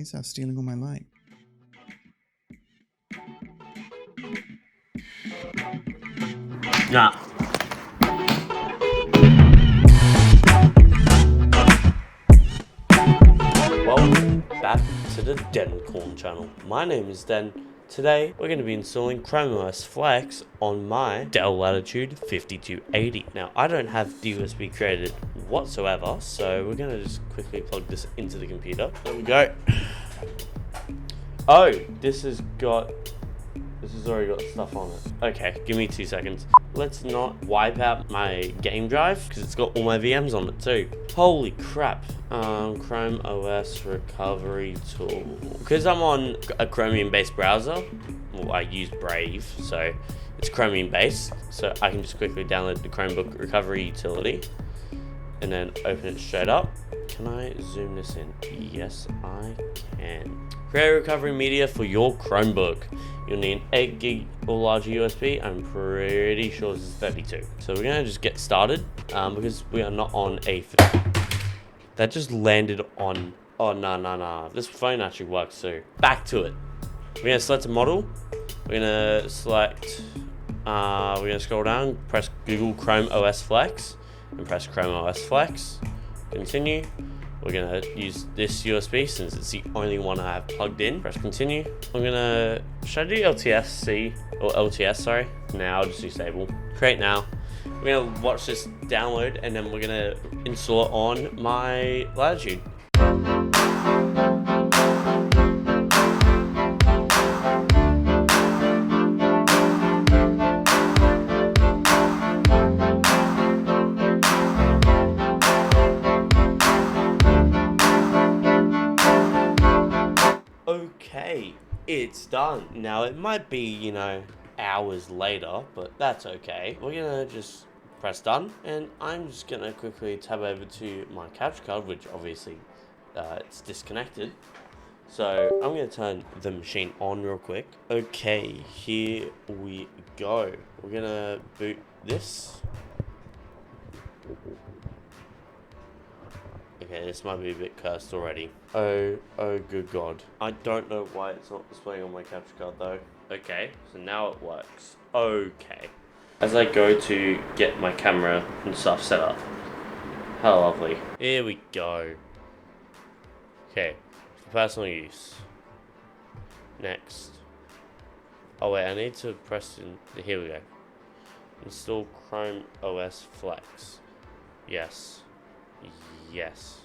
Stop stealing all my light. Nah. Welcome back to the Dencrn channel. My name is Den. Today we're going to be installing chromeOS Flex on my Dell Latitude 5280. Now I don't have the USB created whatsoever, so we're going to just quickly plug this into the computer. There we go. Oh, this has already got stuff on it. Okay, give me 2 seconds. Let's not wipe out my game drive because it's got all my VMs on it too. Holy crap. chromeOS recovery tool. Because I'm on a Chromium based browser, well, I use Brave, so it's Chromium based. So I can just quickly download the Chromebook recovery utility and then open it straight up. Can I zoom this in? Yes, I can. Create recovery media for your Chromebook. You'll need an 8 gig or larger USB. I'm pretty sure this is 32. So we're gonna just get started because we are not on a. That just landed on. Oh no. This phone actually works too. Back to it. We're gonna select a model. We're gonna select. We're gonna scroll down, press Google chromeOS Flex, and press chromeOS Flex. Continue. We're gonna use this USB since it's the only one I have plugged in. Press continue. Should I do LTS-C or LTS, sorry? Now I'll just do stable. Create now. We're gonna watch this download and then we're gonna install it on my Latitude. Okay, it's done. Now it might be, hours later, but that's okay. We're gonna just press done, and I'm just gonna quickly tab over to my capture card, which obviously it's disconnected. So I'm gonna turn the machine on real quick. Okay, here we go. We're gonna boot this. Okay, this might be a bit cursed already. Oh good god. I don't know why it's not displaying on my capture card though. Okay, so now it works. Okay. As I go to get my camera and stuff set up. How lovely. Here we go. Okay, for personal use. Next. Oh wait, I need to press in, here we go. Install chromeOS Flex. Yes. Yes.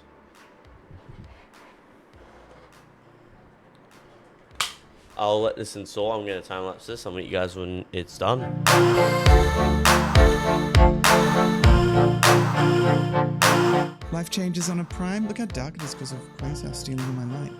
I'll let this install. I'm going to time lapse this. I'll meet you guys when it's done. Life changes on a prime. Look how dark it is because of Quasar stealing all my light.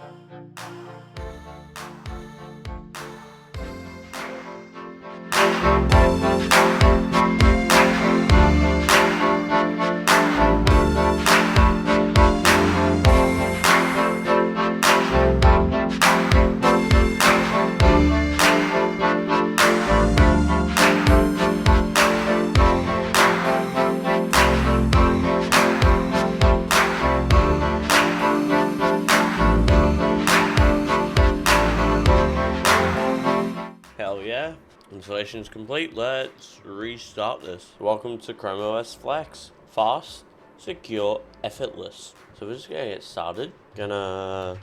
Hell yeah. Installation is complete. Let's restart this. Welcome to chromeOS Flex. Fast, secure, effortless. So we're just gonna get started. Gonna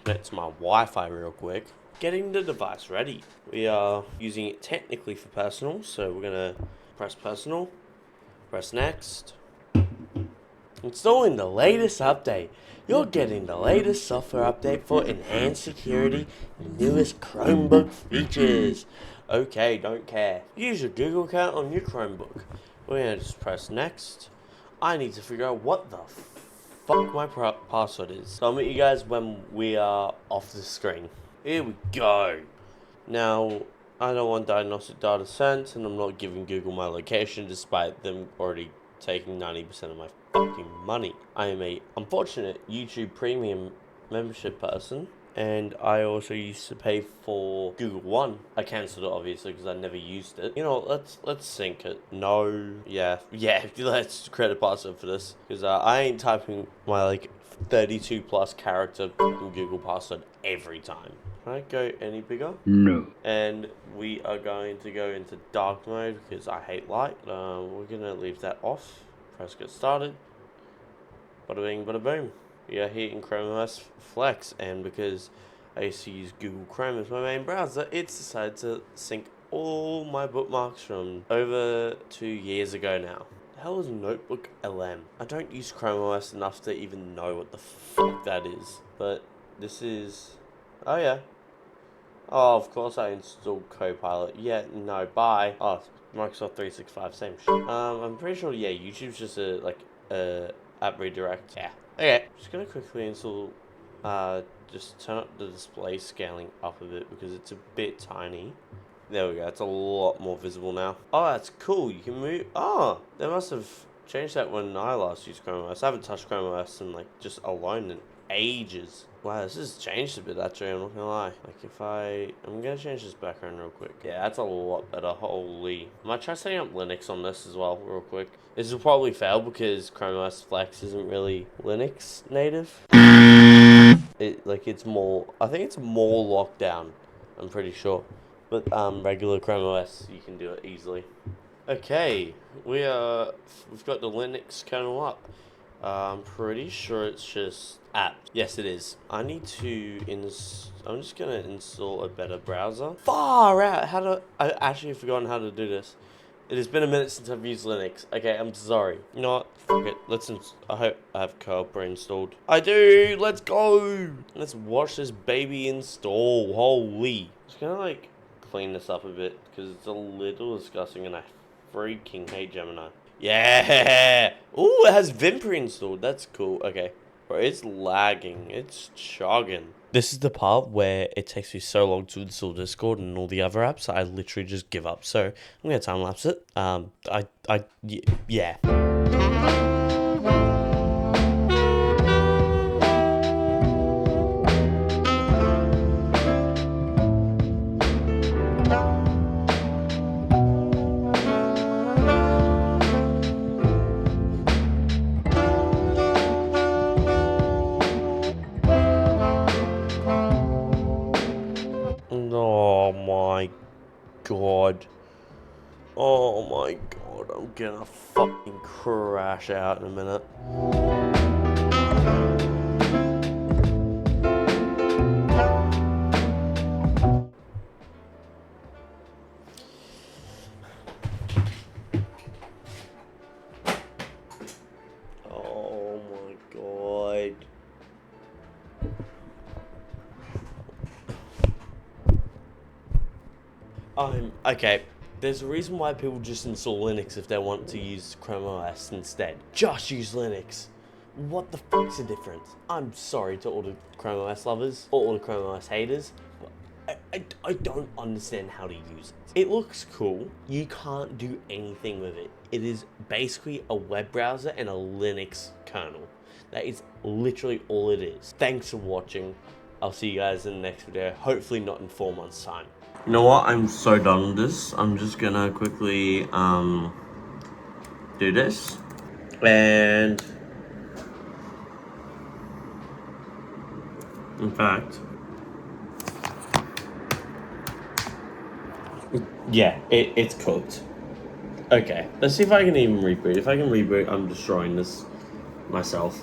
connect to my Wi-Fi real quick. Getting the device ready. We are using it technically for personal, so we're gonna press personal, press next. Installing the latest update. You're getting the latest software update for enhanced security and newest Chromebook features. Okay, don't care. Use your Google account on your Chromebook. We're gonna just press next. I need to figure out what the fuck my password is. So I'll meet you guys when we are off the screen. Here we go. Now, I don't want diagnostic data sent, and I'm not giving Google my location despite them already taking 90% of my fucking money. I am a unfortunate YouTube Premium membership person, And I also used to pay for Google One. I cancelled it obviously because I never used it. You know, let's sync it. No, yeah, let's credit password for this because I ain't typing my like 32 plus character Google password every time. Can I go any bigger? No. And we are going to go into dark mode because I hate light. We're gonna leave that off. Press get started. Bada bing, bada boom. We are here in chromeOS Flex, and because I used to use Google Chrome as my main browser, it's decided to sync all my bookmarks from over 2 years ago now. The hell is Notebook LM? I don't use chromeOS enough to even know what the fuck that is, but this is... oh yeah. Oh, of course I installed Copilot. Yeah, no, bye. Oh, Microsoft 365, same shit. I'm pretty sure, yeah, YouTube's just a app redirect. Yeah. Okay. Just gonna quickly install, just turn up the display scaling up a bit because it's a bit tiny. There we go. It's a lot more visible now. Oh, that's cool. You can move. Oh, they must have changed that when I last used chromeOS. I haven't touched chromeOS in like just alone in ages. Wow, this has changed a bit actually, I'm not gonna lie. Like I'm gonna change this background real quick. Yeah, that's a lot better, holy. I might try setting up Linux on this as well, real quick. This will probably fail because chromeOS Flex isn't really Linux native. It's more, I think it's more locked down, I'm pretty sure. But regular chromeOS, you can do it easily. Okay, we've got the Linux kernel up. I'm pretty sure it's just apps. Yes, it is. I need to I'm just gonna install a better browser. Far out! I actually have forgotten how to do this. It has been a minute since I've used Linux. Okay, I'm sorry. You know what? Fuck it. I hope I have Cobra installed. I do! Let's go! Let's watch this baby install. Holy. Just gonna like clean this up a bit because it's a little disgusting and I freaking hate Gemini. Yeah! Ooh, it has Vim pre-installed. That's cool. Okay. Bro, it's lagging. It's chugging. This is the part where it takes me so long to install Discord and all the other apps that I literally just give up. So, I'm going to time-lapse it. Yeah. Oh my god. Oh my god, I'm gonna fucking crash out in a minute. Oh my god. Okay. There's a reason why people just install Linux if they want to use chromeOS instead. Just use Linux. What the fuck's the difference? I'm sorry to all the chromeOS lovers, or all the chromeOS haters, but I don't understand how to use it. It looks cool. You can't do anything with it. It is basically a web browser and a Linux kernel. That is literally all it is. Thanks for watching. I'll see you guys in the next video, hopefully not in 4 months' time. You know what? I'm so done with this. I'm just gonna quickly do this. And in fact, yeah, it's cooked. Okay, let's see if I can even reboot. If I can reboot, I'm destroying this myself.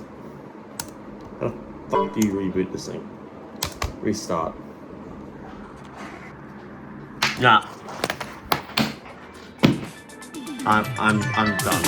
How the fuck do you reboot this thing? Restart. Nah. I'm done.